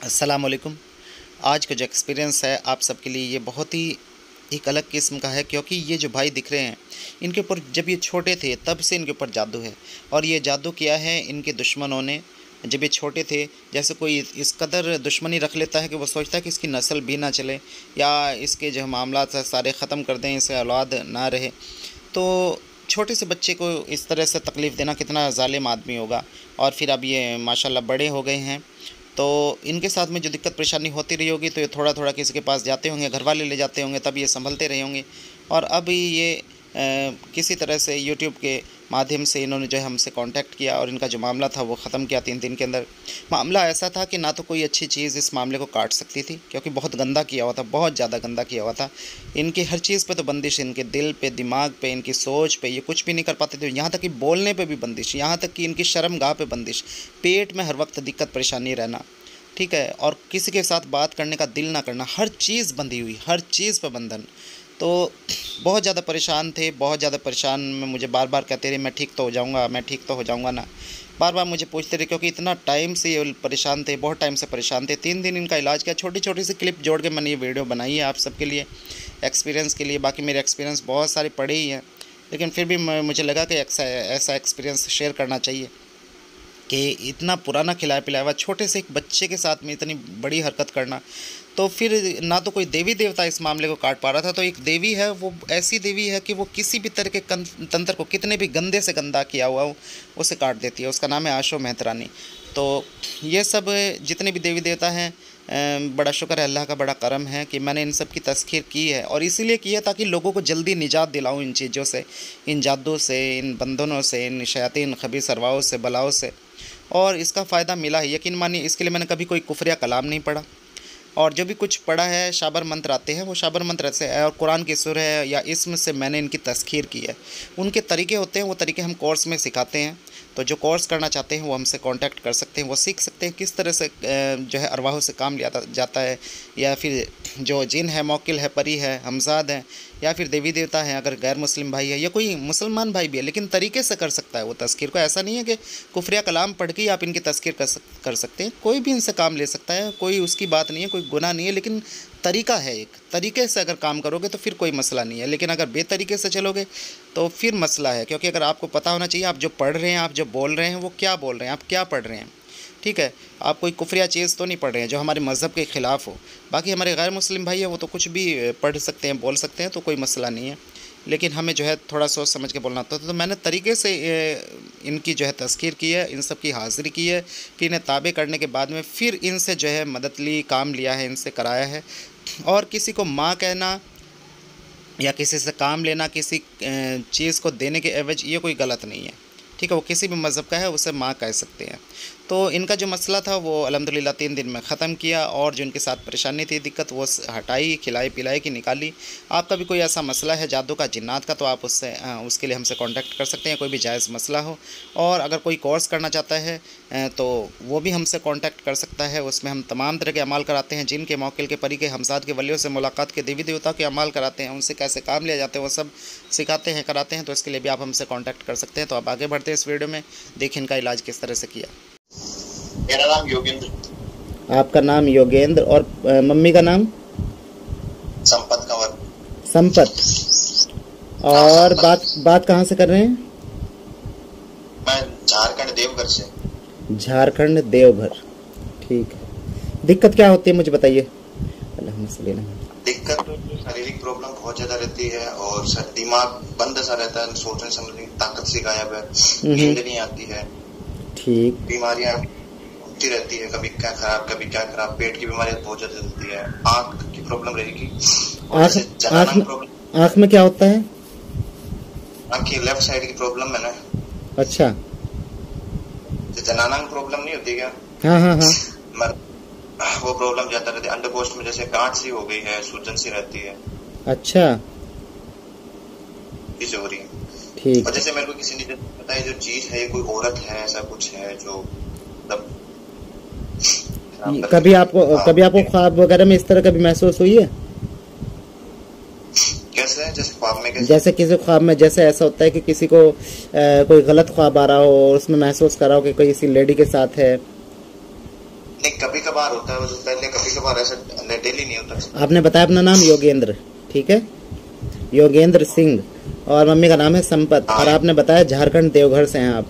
अस्सलामुअलैकुम। आज का जो एक्सपीरियंस है आप सबके लिए ये बहुत ही एक अलग किस्म का है, क्योंकि ये जो भाई दिख रहे हैं इनके ऊपर जब ये छोटे थे तब से इनके ऊपर जादू है। और ये जादू किया है इनके दुश्मनों ने जब ये छोटे थे। जैसे कोई इस कदर दुश्मनी रख लेता है कि वो सोचता है कि इसकी नस्ल भी ना चले या इसके जो मामलात है सारे ख़त्म कर दें, इसे औलाद ना रहे। तो छोटे से बच्चे को इस तरह से तकलीफ़ देना कितना ज़ालिम आदमी होगा। और फिर अब ये माशाल्लाह बड़े हो गए हैं, तो इनके साथ में जो दिक्कत परेशानी होती रही होगी तो ये थोड़ा थोड़ा किसी के पास जाते होंगे, घर वाले ले जाते होंगे, तब ये संभलते रहे होंगे। और अब ये किसी तरह से यूट्यूब के माध्यम से इन्होंने जो है हमसे कांटेक्ट किया और इनका जो मामला था वो ख़त्म किया 3 दिन के अंदर। मामला ऐसा था कि ना तो कोई अच्छी चीज़ इस मामले को काट सकती थी, क्योंकि बहुत गंदा किया हुआ था, बहुत ज़्यादा गंदा किया हुआ था। इनकी हर चीज़ पे तो बंदिश, इनके दिल पे, दिमाग पे, इनकी सोच पे, ये कुछ भी नहीं कर पाते थे। यहाँ तक कि बोलने पे भी बंदिश, यहाँ तक कि इनकी शर्मगाह पे बंदिश, पेट में हर वक्त दिक्कत परेशानी रहना, ठीक है, और किसी के साथ बात करने का दिल ना करना, हर चीज़ बंधी हुई, हर चीज़ पर बंधन। तो बहुत ज़्यादा परेशान थे, बहुत ज़्यादा परेशान में मुझे बार बार कहते रहे मैं ठीक तो हो जाऊँगा, मैं ठीक तो हो जाऊँगा ना। बार बार मुझे पूछते रहे, क्योंकि इतना टाइम से ये परेशान थे, बहुत टाइम से परेशान थे। 3 दिन इनका इलाज किया, छोटी छोटी सी क्लिप जोड़ के मैंने ये वीडियो बनाई है आप सबके लिए एक्सपीरियंस के लिए। बाकी मेरे एक्सपीरियंस बहुत सारे पड़े ही हैं, लेकिन फिर भी मुझे लगा कि ऐसा एक्सपीरियंस शेयर करना चाहिए कि इतना पुराना खिलाया पिलाया हुआ छोटे से एक बच्चे के साथ में इतनी बड़ी हरकत करना। तो फिर ना तो कोई देवी देवता इस मामले को काट पा रहा था, तो एक देवी है, वो ऐसी देवी है कि वो किसी भी तरह के तंत्र को कितने भी गंदे से गंदा किया हुआ हो उसे काट देती है। उसका नाम है आशो मेहतरानी। तो ये सब जितने भी देवी देवता हैं, बड़ा शुक्र है, अल्लाह का बड़ा करम है कि मैंने इन सब की तस्खीर की है। और इसीलिए की है ताकि लोगों को जल्दी निजात दिलाऊं इन चीज़ों से, इन जादू से, इन बंधनों से, इन शयातीन खबीस अरवाओं से, बलाओं से। और इसका फ़ायदा मिला है, यकीन मानिए। इसके लिए मैंने कभी कोई कुफरिया कलाम नहीं पढ़ा, और जो भी कुछ पढ़ा है शाबर मंत्र आते हैं वो शाबर मंत्र से है, और कुरान की सूरह है या इसम से मैंने इनकी तस्खीर की है। उनके तरीके होते हैं, वो तरीके हम कोर्स में सिखाते हैं। तो जो कोर्स करना चाहते हैं वो हमसे कांटेक्ट कर सकते हैं, वो सीख सकते हैं किस तरह से जो है अरवाहों से काम लिया जाता है, या फिर जो जिन है, मौकिल है, परी है, हमजाद हैं, या फिर देवी देवता हैं। अगर गैर मुस्लिम भाई है या कोई मुसलमान भाई भी है, लेकिन तरीके से कर सकता है वो तस्खीर को। ऐसा नहीं है कि कुफरिया कलाम पढ़ के आप इनकी तस्खीर कर सकते हैं। कोई भी इनसे काम ले सकता है, कोई उसकी बात नहीं है, कोई गुनाह नहीं है, लेकिन तरीका है। एक तरीके से अगर काम करोगे तो फिर कोई मसला नहीं है, लेकिन अगर बेतरीके से चलोगे तो फिर मसला है। क्योंकि अगर आपको पता होना चाहिए आप जो पढ़ रहे हैं, आप जो बोल रहे हैं वो क्या बोल रहे हैं, आप क्या पढ़ रहे हैं, ठीक है। आप कोई कुफरिया चीज़ तो नहीं पढ़ रहे हैं जो हमारे मज़हब के ख़िलाफ़ हो। बाकी हमारे गैर मुस्लिम भाई हैं वो तो कुछ भी पढ़ सकते हैं, बोल सकते हैं, तो कोई मसला नहीं है, लेकिन हमें जो है थोड़ा सोच समझ के बोलना होता है। तो मैंने तरीके से इनकी जो है तस्खीर की है, इन सब की हाज़िरी की है, फिर इन्हें ताबे करने के बाद में फिर इनसे जो है मदद ली, काम लिया है, इनसे कराया है। और किसी को माँ कहना या किसी से काम लेना, किसी चीज़ को देने के एवज, ये कोई गलत नहीं है, ठीक है। वो किसी भी मज़हब का है, उसे माँ कह सकते हैं। तो इनका जो मसला था वो अल्हम्दुलिल्लाह 3 दिन में ख़त्म किया, और जो इनके साथ परेशानी थी, दिक्कत, वो हटाई, खिलाई पिलाई की निकाली। आपका भी कोई ऐसा मसला है जादू का, जिन्नात का, तो आप उसके लिए हमसे कांटेक्ट कर सकते हैं, कोई भी जायज़ मसला हो। और अगर कोई कोर्स करना चाहता है तो वो भी हमसे कांटेक्ट कर सकता है। उसमें हम तमाम तरह के अमाल कराते हैं, जिन के, मौकिल के, परी के, हमसाद के, वलियों से मुलाकात के, देवी देवता के अमाल कराते हैं, उनसे कैसे काम लिया जाते हैं वो सब सिखाते हैं, कराते हैं। तो इसके लिए भी आप हमसे कांटेक्ट कर सकते हैं। तो आप आगे बढ़ते हैं इस वीडियो में, देखिए इनका इलाज किस तरह से किया। मेरा नाम योगेंद्र। आपका नाम योगेंद्र, और मम्मी का नाम? संपत कंवर। संपत। और बात कहाँ से कर रहे हैं? मैं झारखंड देवघर से। झारखंड देवघर, ठीक है। दिक्कत क्या होती है मुझे बताइए। दिक्कत शारीरिक प्रॉब्लम बहुत ज्यादा रहती है, और दिमाग बंद सा रहता है, सोचने समझने की ताकत सी गायब है, नींद नहीं आती है, ठीक, बीमारियां होती रहती है, कभी क्या खराब कभी क्या खराब, पेट की बीमारी बहुत ज्यादा चलती है, आंख की प्रॉब्लम रहेगी। आंख में क्या होता है? आंख की लेफ्ट साइड की प्रॉब्लम है ना। अच्छा, जनानांग प्रॉब्लम नहीं होती क्या? हाँ हाँ हाँ, वो प्रॉब्लम ज्यादा रहती है। अंडकोष्ठ में जैसे गांठ सी हो गई है, सूजन सी रहती है। अच्छा, चीज हो रही है, ठीक। और जैसे मेरे को किसी ने बताया जो चीज है, कोई औरत है, ऐसा कुछ है जो मतलब कभी आपको ख्वाब वगैरह में इस तरह कभी महसूस हुई है? कैसे? जैसे ख्वाब में कैसे? जैसे किसी ख्वाब में जैसे ऐसा होता है कि किसी को कोई गलत ख्वाब आ रहा हो और उसमें महसूस कर रहा हो कि कोई इसी लेडी के साथ है। नहीं, कभी कभार कभार होता है, वो पहले कभी कभार, ऐसा डेली नहीं होता। आपने बताया अपना नाम योगेंद्र, ठीक है, योगेंद्र सिंह, और मम्मी का नाम है संपत, और आपने बताया झारखंड देवघर से हैं आप।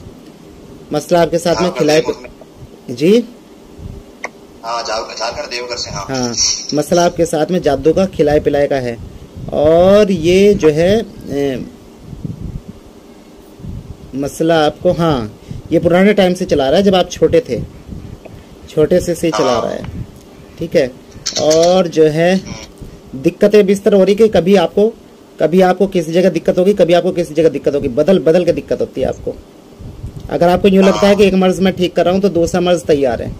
मसला आपके साथ में खिलाए जी, हाँ झारखंड देवघर से। हाँ, मसला आपके साथ में जादू का खिलाए पिलाए का है, और ये जो है मसला आपको, हाँ, ये पुराने टाइम से चला रहा है, जब आप छोटे थे, छोटे से चला रहा है, ठीक है। और जो है दिक्कतें भी इस तरह हो रही कि कभी आपको किसी जगह दिक्कत होगी, कभी आपको किसी जगह दिक्कत होगी, बदल बदल के दिक्कत होती है आपको। अगर आपको यूँ लगता है कि एक मर्ज मैं ठीक कर रहा हूँ तो दूसरा मर्ज तैयार है,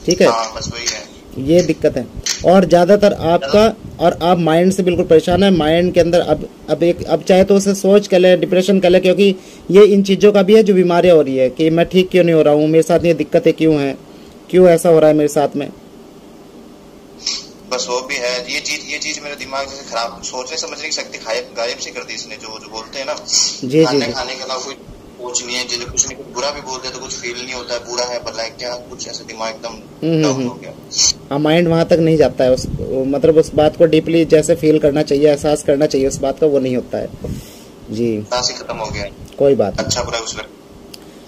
ठीक है, बस वही है, ये दिक्कत है। और ज्यादातर आपका, और आप माइंड से बिल्कुल परेशान है, माइंड के अंदर अब चाहे तो उसे सोच कर ले, डिप्रेशन कर ले, क्योंकि ये इन चीजों का भी है जो बीमारियां हो रही है कि मैं ठीक क्यों नहीं हो रहा हूँ, मेरे साथ ये दिक्कतें क्यों हैं, क्यों ऐसा हो रहा है मेरे साथ में। बस वो भी है, ये चीज मेरे दिमाग से खराब, सोचने समझने की शक्ति गायब सी कर दी इसने। जो बोलते हैं ना, खाने के अलावा कोई कुछ नहीं है, जिन्हें कुछ नहीं, कुछ बुरा भी बोलते तो कुछ फील नहीं होता है, बुरा है भला है क्या, कुछ ऐसा दिमाग एकदम डाउन हो गया। हाँ, माइंड वहां तक नहीं जाता है, मतलब उस बात को डीपली जैसे फील करना चाहिए, एहसास करना चाहिए उस बात का, वो नहीं होता है जी, खत्म हो गया। कोई बात, अच्छा बुरा कुछ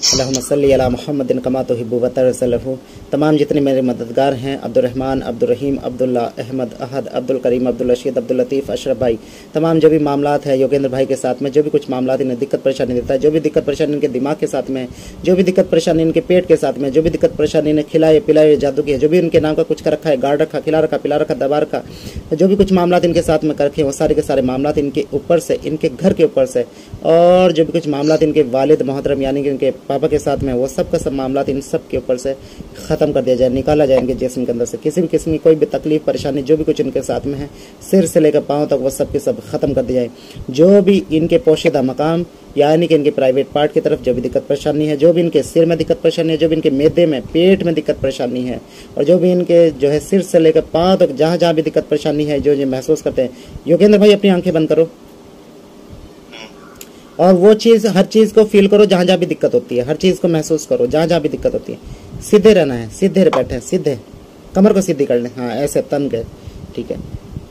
अल्लाहुम्मा सल्ली अला मुहम्मदिन कमा तुहिब्बु व तरसलहु। तमाम जितने मेरे मददगार हैं, अब्दुल रहमान, अब्दुल रहीम, अब्दुल्ला, अहमद, अहद, अब्दुल करीम, अब्दुल रशीद, अब्दुल लतीफ़, अशरफ भाई, तमाम जो भी मामलात है योगेंद्र भाई के साथ में, जो भी कुछ मामलात इन्हें दिक्कत परेशानी देता है, जो भी दिक्कत परेशानी इनके दिमाग के साथ में, जो भी दिक्कत परेशानी इनके पेट के साथ में, जो भी दिक्कत परेशानी इन्हें खिलाए पिलाए जादू की है, जो भी इनके नाम का कुछ कर रखा है, गाड़ रखा, खिला रखा, पिला रखा, दबा रखा, जो भी कुछ मामलात इनके साथ में कर रखे वो सारे के सारे मामलात इनके ऊपर से, इनके घर के ऊपर से, और जो भी कुछ मामलात इनके वालिद मोहतरम यानी कि इनके पापा के साथ में, वो सब का सब मामलात इन सब के ऊपर से ख़त्म कर दिया जाए, निकाला जाए इनके जिस्म के अंदर से। किसी भी किस्म की कोई भी तकलीफ परेशानी जो भी कुछ इनके साथ में है, सिर से लेकर पाँव तक, वो सब के सब ख़त्म कर दिया जाए। जो भी इनके पोशीदा मकाम यानी कि इनके प्राइवेट पार्ट की तरफ जो भी दिक्कत परेशानी है, जो भी इनके सिर में दिक्कत परेशानी है, जो भी इनके मैदे में, पेट में दिक्कत परेशानी है, और जो भी इनके जो है सिर से लेकर पाँव तक जहाँ जहाँ भी दिक्कत परेशानी है, जो महसूस करते हैं, योगेंद्र भाई अपनी आंखें बंद करो और वो चीज़, हर चीज़ को फील करो जहाँ जहाँ भी दिक्कत होती है, हर चीज़ को महसूस करो जहाँ जहाँ भी दिक्कत होती है। सीधे रहना है, सीधे बैठे, सीधे कमर को सीधी कर लें, हाँ ऐसे तन के, ठीक है।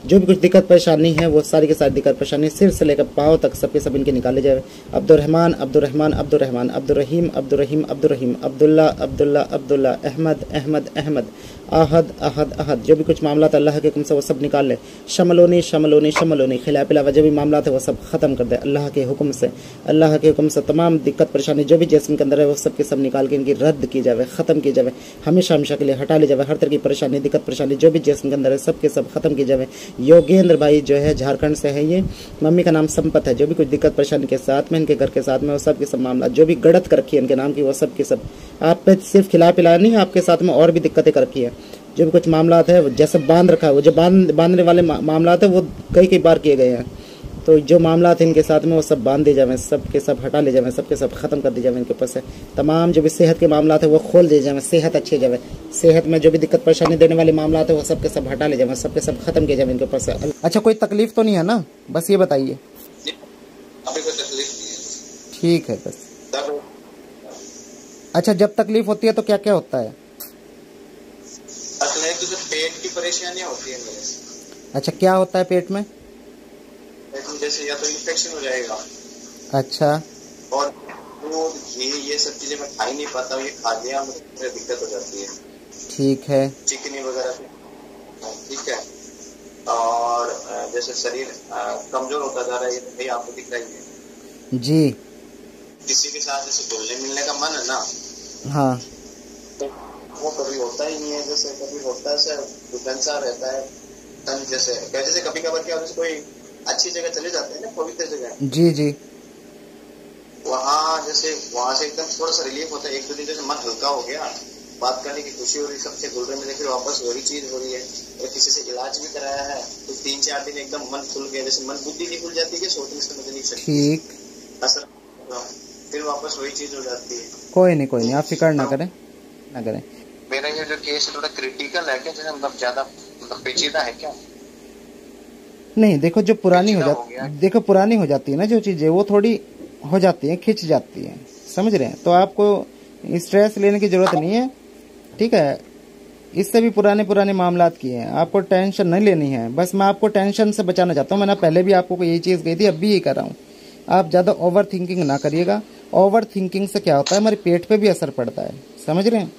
जो भी कुछ दिक्कत परेशानी है वो सारी की सारी दिक्कत परेशानी सिर से लेकर पाँव तक सबके सब इनके निकाले जाए। अब्दुल रहमान, अब्दुल रहमान, अब्दुल रहमान, अब्दुल रहीम, अब्दुल रहीम, अब्दुल रहीम, अब्दुल्ला, अब्दुल्ला, अब्दुल्ला, अहमद, अहमद, अहमद, आहद, अहद, अहद, जो भी कुछ मामला था अल्लाह के हुक्म से वो सब निकाल ले। शमलोनी, शमलोनी, शमलोनी, खिला पिलावा जो भी मामला थे वो सब ख़त्म कर दे अल्लाह के हुक्म से, अल्लाह के हुक्म से। तमाम दिक्कत परेशानी जो भी जिस्म के अंदर है वो सब के सब निकाल के इनकी रद्द की जाए, ख़त्म की जाए, हमेशा हमेशा के लिए हटा ली जाए। हर तरह की परेशानी, दिक्कत परेशानी जो भी जिस्म के अंदर है सब के सब ख़त्म की जाए। योगेंद्र भाई जो है झारखंड से है, ये मम्मी का नाम संपत है। जो भी कुछ दिक्कत परेशानी के साथ में, इनके घर के साथ में, वो सब के सब मामला जो भी गड़त कर रखी है इनके नाम की, वो सब के सब आप पे सिर्फ खिला पिला नहीं, आपके साथ में और भी दिक्कतें कर रखी है। जो भी कुछ मामला है जैसे बांध रखा है, वो जो बांधने वाले मामला है वो कई बार किए गए हैं, तो जो मामला थे इनके साथ में वो सब बांध दिए जाए, सब के सब हटा ले जाए, सब के सब ख़त्म कर दिए जाए इनके ऊपर से। तमाम जो भी सेहत के मामला थे वो खोल दिए जाए, सेहत अच्छी जाए, सेहत में जो भी दिक्कत परेशानी देने वाले मामला थे वो सब के सब हटा ले जाए, सब के सब ख़त्म किए जाए इनके ऊपर से। अच्छा, कोई तकलीफ तो नहीं है ना, बस ये बताइए। ठीक है बस। अच्छा, जब तकलीफ होती है तो क्या क्या होता है? पेट की परेशानियां होती है मेरे से। अच्छा, क्या होता है पेट में? जैसे या तो इन्फेक्शन हो जाएगा। अच्छा। और दूध, घी, ये सब चीजें मैं खा ही नहीं पाता हूँ, ये खा लिया मुझे दिक्कत हो जाती है। ठीक है। चिकनी वगैरह, ठीक है। और जैसे शरीर कमजोर होता जा रहा है, ये तो भाई आपको दिख रही है जी। किसी के साथ जैसे घुलने मिलने का मन है ना, हाँ, तो वो कभी होता ही नहीं है। जैसे कभी होता है सर, दुखनसा रहता है तन, जैसे कभी कभार क्या होता है, कोई अच्छी जगह चले जाते हैं ना, पवित्र जगह, जी जी, वहाँ से एकदम थोड़ा सा रिलीफ होता है। एक दो दिन जैसे मन हल्का हो गया, बात करने की खुशी हो रही, सबसे घुल रहे, फिर वापस वही चीज हो रही है। और किसी से इलाज भी कराया है तो 3-4 दिन एकदम मन खुल गया, जैसे मन बुद्धि नहीं खुल जाती है, सोचने समझ नहीं सकती, ठीक असर, फिर वापस वही चीज हो जाती है। कोई नहीं, आप फिक्र ना करें। मेरा ये जो केस है थोड़ा क्रिटिकल है क्या, जैसे मतलब ज्यादा पेचीदा है क्या? नहीं, देखो जो पुरानी हो जाती है ना जो चीजें, वो थोड़ी हो जाती है, खिंच जाती है, समझ रहे हैं? तो आपको स्ट्रेस लेने की जरूरत नहीं है, ठीक है। इससे भी पुराने पुराने मामलात किए हैं। आपको टेंशन नहीं लेनी है, बस मैं आपको टेंशन से बचाना चाहता हूँ। मैंने पहले भी आपको यही चीज़ कही थी, अब भी यही कर रहा हूँ। आप ज़्यादा ओवर थिंकिंग ना करिएगा। ओवर थिंकिंग से क्या होता है, हमारे पेट पे भी असर पड़ता है, समझ रहे हैं,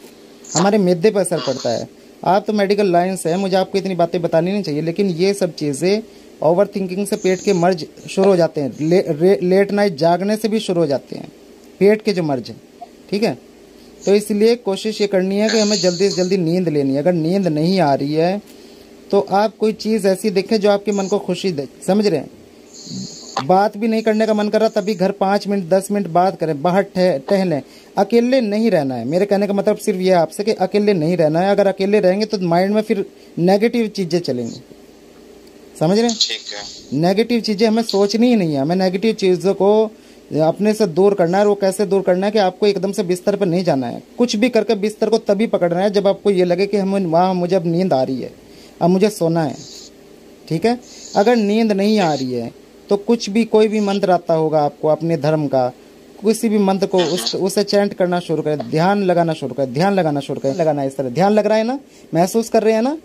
हमारे मैदे पर असर पड़ता है। आप तो मेडिकल लाइन से है, मुझे आपको इतनी बातें बतानी नहीं चाहिए, लेकिन ये सब चीज़ें ओवर थिंकिंग से पेट के मर्ज शुरू हो जाते हैं। लेट नाइट जागने से भी शुरू हो जाते हैं पेट के जो मर्ज हैं, ठीक है। तो इसलिए कोशिश ये करनी है कि हमें जल्दी से जल्दी नींद लेनी है। अगर नींद नहीं आ रही है तो आप कोई चीज़ ऐसी देखें जो आपके मन को खुशी दे, समझ रहे हैं। बात भी नहीं करने का मन कर रहा, तभी घर 5 मिनट 10 मिनट बात करें, बाहर टहलें। अकेले नहीं रहना है, मेरे कहने का मतलब सिर्फ ये है आपसे कि अकेले नहीं रहना है। अगर अकेले रहेंगे तो माइंड में फिर नेगेटिव चीज़ें चलेंगी, समझ रहे हैं। ठीक है। नेगेटिव चीज़ें हमें सोचनी ही नहीं है, हमें नेगेटिव चीज़ों को अपने से दूर करना है। और वो कैसे दूर करना है कि आपको एकदम से बिस्तर पर नहीं जाना है, कुछ भी करके बिस्तर को तभी पकड़ना है जब आपको ये लगे कि हम वहाँ मुझे अब नींद आ रही है, अब मुझे सोना है, ठीक है। अगर नींद नहीं आ रही है तो कुछ भी, कोई भी मंत्र आता होगा आपको अपने धर्म का, किसी भी मंत्र को उसे चैंट करना शुरू करें, ध्यान लगाना शुरू करें, ध्यान लगाना शुरू करें। लगाना इस तरह ध्यान लग रहा है ना, महसूस कर रहे हैं ना,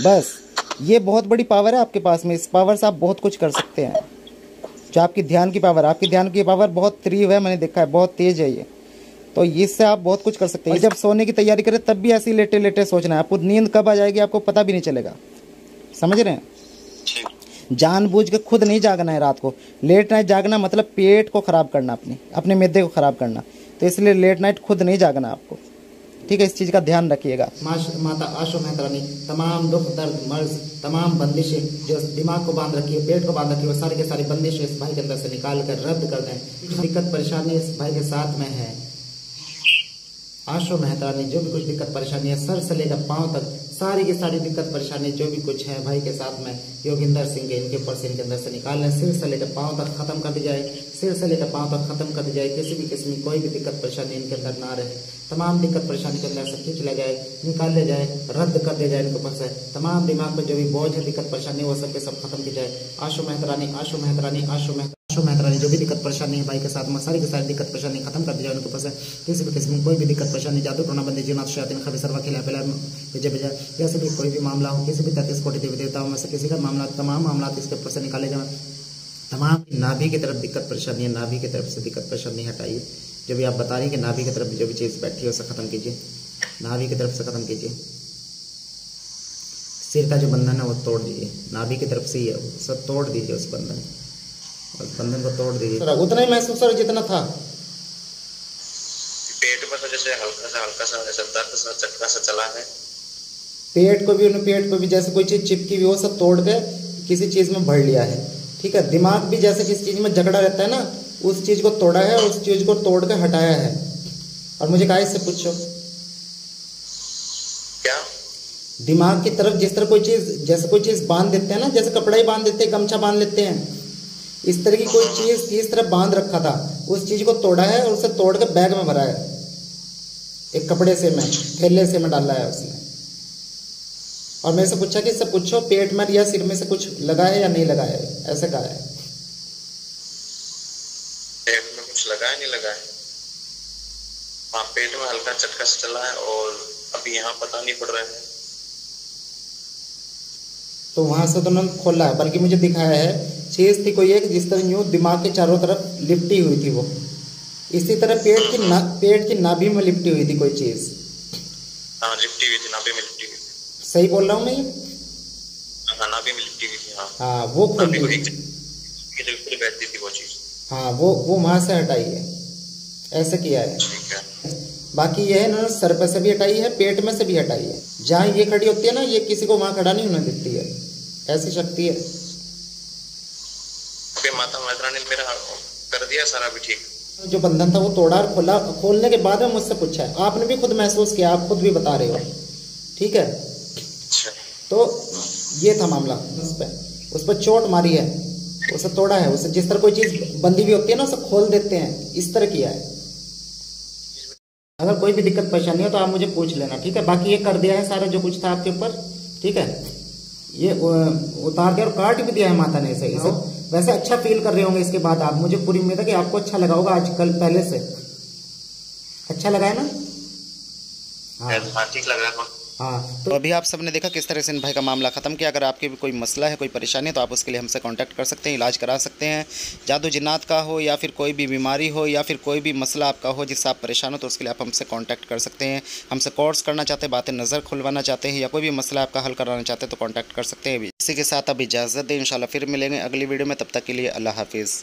बस ये बहुत बड़ी पावर है आपके पास में। इस पावर से आप बहुत कुछ कर सकते हैं। जो आपकी ध्यान की पावर, आपकी ध्यान की पावर बहुत तीव्र है, मैंने देखा है, बहुत तेज है ये। तो इससे आप बहुत कुछ कर सकते हैं। जब सोने की तैयारी करें तब भी ऐसे लेटे लेटे सोचना है। आपको नींद कब आ जाएगी आपको पता भी नहीं चलेगा, समझ रहे हैं। जानबूझ के खुद नहीं जागना है रात को। लेट नाइट जागना मतलब पेट को खराब करना, अपने मैदे को खराब करना। तो इसलिए लेट नाइट खुद नहीं जागना आपको, ठीक है। इस चीज़ का ध्यान रखिएगा। माता आशो मेहता रानी तमाम दुख दर्द मर्ज तमाम बंदिशें जो दिमाग को बांध रखी है, पेट को बांध रखी है, वो सारी के सारी बंदिशें इस भाई के अंदर से निकाल कर रद्द कर दें। दिक्कत परेशानी इस भाई के साथ में है, आशो मेहता रानी जो भी कुछ दिक्कत परेशानी है, सर से लेकर पाँव तक सारी की सारी दिक्कत परेशानी जो भी कुछ है भाई के साथ में योगिंदर सिंह के इनके ऊपर से इनके अंदर से निकाल लें। सिर से लेकर पाँव तक खत्म कर दी जाए, सिर से लेकर पाँव तक खत्म कर दी जाए। किसी भी किस्म की कोई भी दिक्कत परेशानी इनके अंदर ना रहे। तमाम दिक्कत परेशानी के अंदर से खींच लिया जाए, निकाल लिया जाए, रद्द कर दिया जाए इनके ऊपर से। तमाम दिमाग में जो भी बोझ है, दिक्कत परेशानी, वो सब के सब खत्म की जाए। आशो मेहता रानी, आशो मेहता रानी, आशो मेहता रानी जो भी दिक्कत परेशानी है भाई के साथ में सारी की सारी दिक्कत परेशानी खत्म कर दी जाए उनके ऊपर से। किसी भी किस्म कोई भी दिक्कत परेशानी, जादू टोना बंदी जीनात शयातीन खबी सर्वा खिला पिला भेजे भेजा, जैसे भी कोई भी मामला हो, किसी भी 33 कोटि देवी देवताओं में से किसी का मामला, तमाम मामला इसके ऊपर से निकाले जाए। तमाम नाभि की तरफ दिक्कत परेशानी है, नाभि की तरफ से दिक्कत परेशानी हटाइए। जो भी आप बता रही है कि नाभि की तरफ जो भी चीज़ बैठी है उसे खत्म कीजिए, नाभि की तरफ से खत्म कीजिए। सिर का जो बंधन है वो तोड़ दीजिए, नाभि की तरफ से ही है वो सब तोड़ दीजिए, उस बंधन को तोड़ दीजिए। उतना ही महसूस हो जितना था पेट में, तो जैसे हल्का सा ऐसा दर्द सा चटका सा चला है। पेट को भी जैसे कोई चीज चिपकी हुई वो सब तोड़ के किसी चीज में भर लिया है, ठीक है। दिमाग भी जैसे किसी चीज में जकड़ा रहता है ना, उस चीज को तोड़ा है और उस चीज को तोड़ के हटाया है। और मुझे कहा इससे पूछो क्या दिमाग की तरफ जिस तरह कोई चीज बांध देते हैं ना, जैसे कपड़ा ही बांध देते हैं, गमछा बांध लेते हैं, इस तरह की कोई चीज इस तरह बांध रखा था, उस चीज को तोड़ा है और उसे तोड़ के बैग में भरा है, एक कपड़े से में थैले से में डाला है उसने। और मेरे से पूछा कि इससे पूछो पेट में या सिर में से कुछ लगा है या नहीं लगा है, ऐसे कहा है। पेट में कुछ लगा है, नहीं लगा है। हाँ, पेट में हल्का चटका से चला है और अभी यहाँ पता नहीं पड़ रहा है। तो वहां से तो उन्होंने खोला है, बल्कि मुझे दिखाया है चीज थी कोई एक जिस तरह यूं दिमाग के चारों तरफ लिपटी हुई थी वो, इसी तरह पेट की नाभि में लिपटी हुई थी कोई चीज। हाँ, लिपटी हुई थी, नाभि में लिपटी हुई थी। सही बोल रहा हूँ मैं ये? हाँ, नाभि में लिपटी हुई थी। हाँ वो खोली बैठती थी वो चीज। हाँ वो वहां से हटाई है, ऐसे किया है। ठीक है। बाकी ये है ना, सर पे से भी हटाई है, पेट में से भी हटाई है। जहाँ ये खड़ी होती है ना, ये किसी को वहां खड़ा नहीं होने देती है, ऐसी शक्ति है। माता रानी ने मेरा कर दिया सारा भी ठीक। जो बंधन था वो तोड़ा और खोला। खोलने के बाद में मुझसे पूछा है, आपने भी खुद महसूस किया, आप खुद भी बता रहे हो, ठीक है। तो ये था मामला, उस पर चोट मारी है, उसे तोड़ा है, उसे जिस तरह कोई चीज बंदी हुई होती है ना उसे खोल देते हैं, इस तरह किया है। अगर कोई भी दिक्कत परेशानी हो तो आप मुझे पूछ लेना, ठीक है। बाकी ये कर दिया है सारा जो कुछ था आपके ऊपर, ठीक है। ये उतार दिया और काट भी दिया है माता ने इसे। वैसे अच्छा फील कर रहे होंगे इसके बाद आप, मुझे पूरी उम्मीद है कि आपको अच्छा लगा होगा आज कल पहले से। अच्छा लगा है ना? हाँ ठीक लग रहा है। हाँ तो अभी आप सबने देखा किस तरह से इन भाई का मामला ख़त्म किया। अगर आपके भी कोई मसला है, कोई परेशानी है, तो आप उसके लिए हमसे कांटेक्ट कर सकते हैं, इलाज करा सकते हैं। जादू जिन्नात का हो या फिर कोई भी बीमारी हो या फिर कोई भी मसला आपका हो जिससे आप परेशान हो, तो उसके लिए आप हमसे कांटेक्ट कर सकते हैं। हमसे कोर्स करना चाहते हैं, बातें नज़र खुलवाना चाहते हैं या कोई भी मसला आपका हल कराना चाहते हैं तो कॉन्टैक्ट कर सकते हैं। इसी के साथ अब इजाज़त दें, इंशाल्लाह फिर मिलेंगे अगली वीडियो में। तब तक के लिए अल्लाह हाफिज़।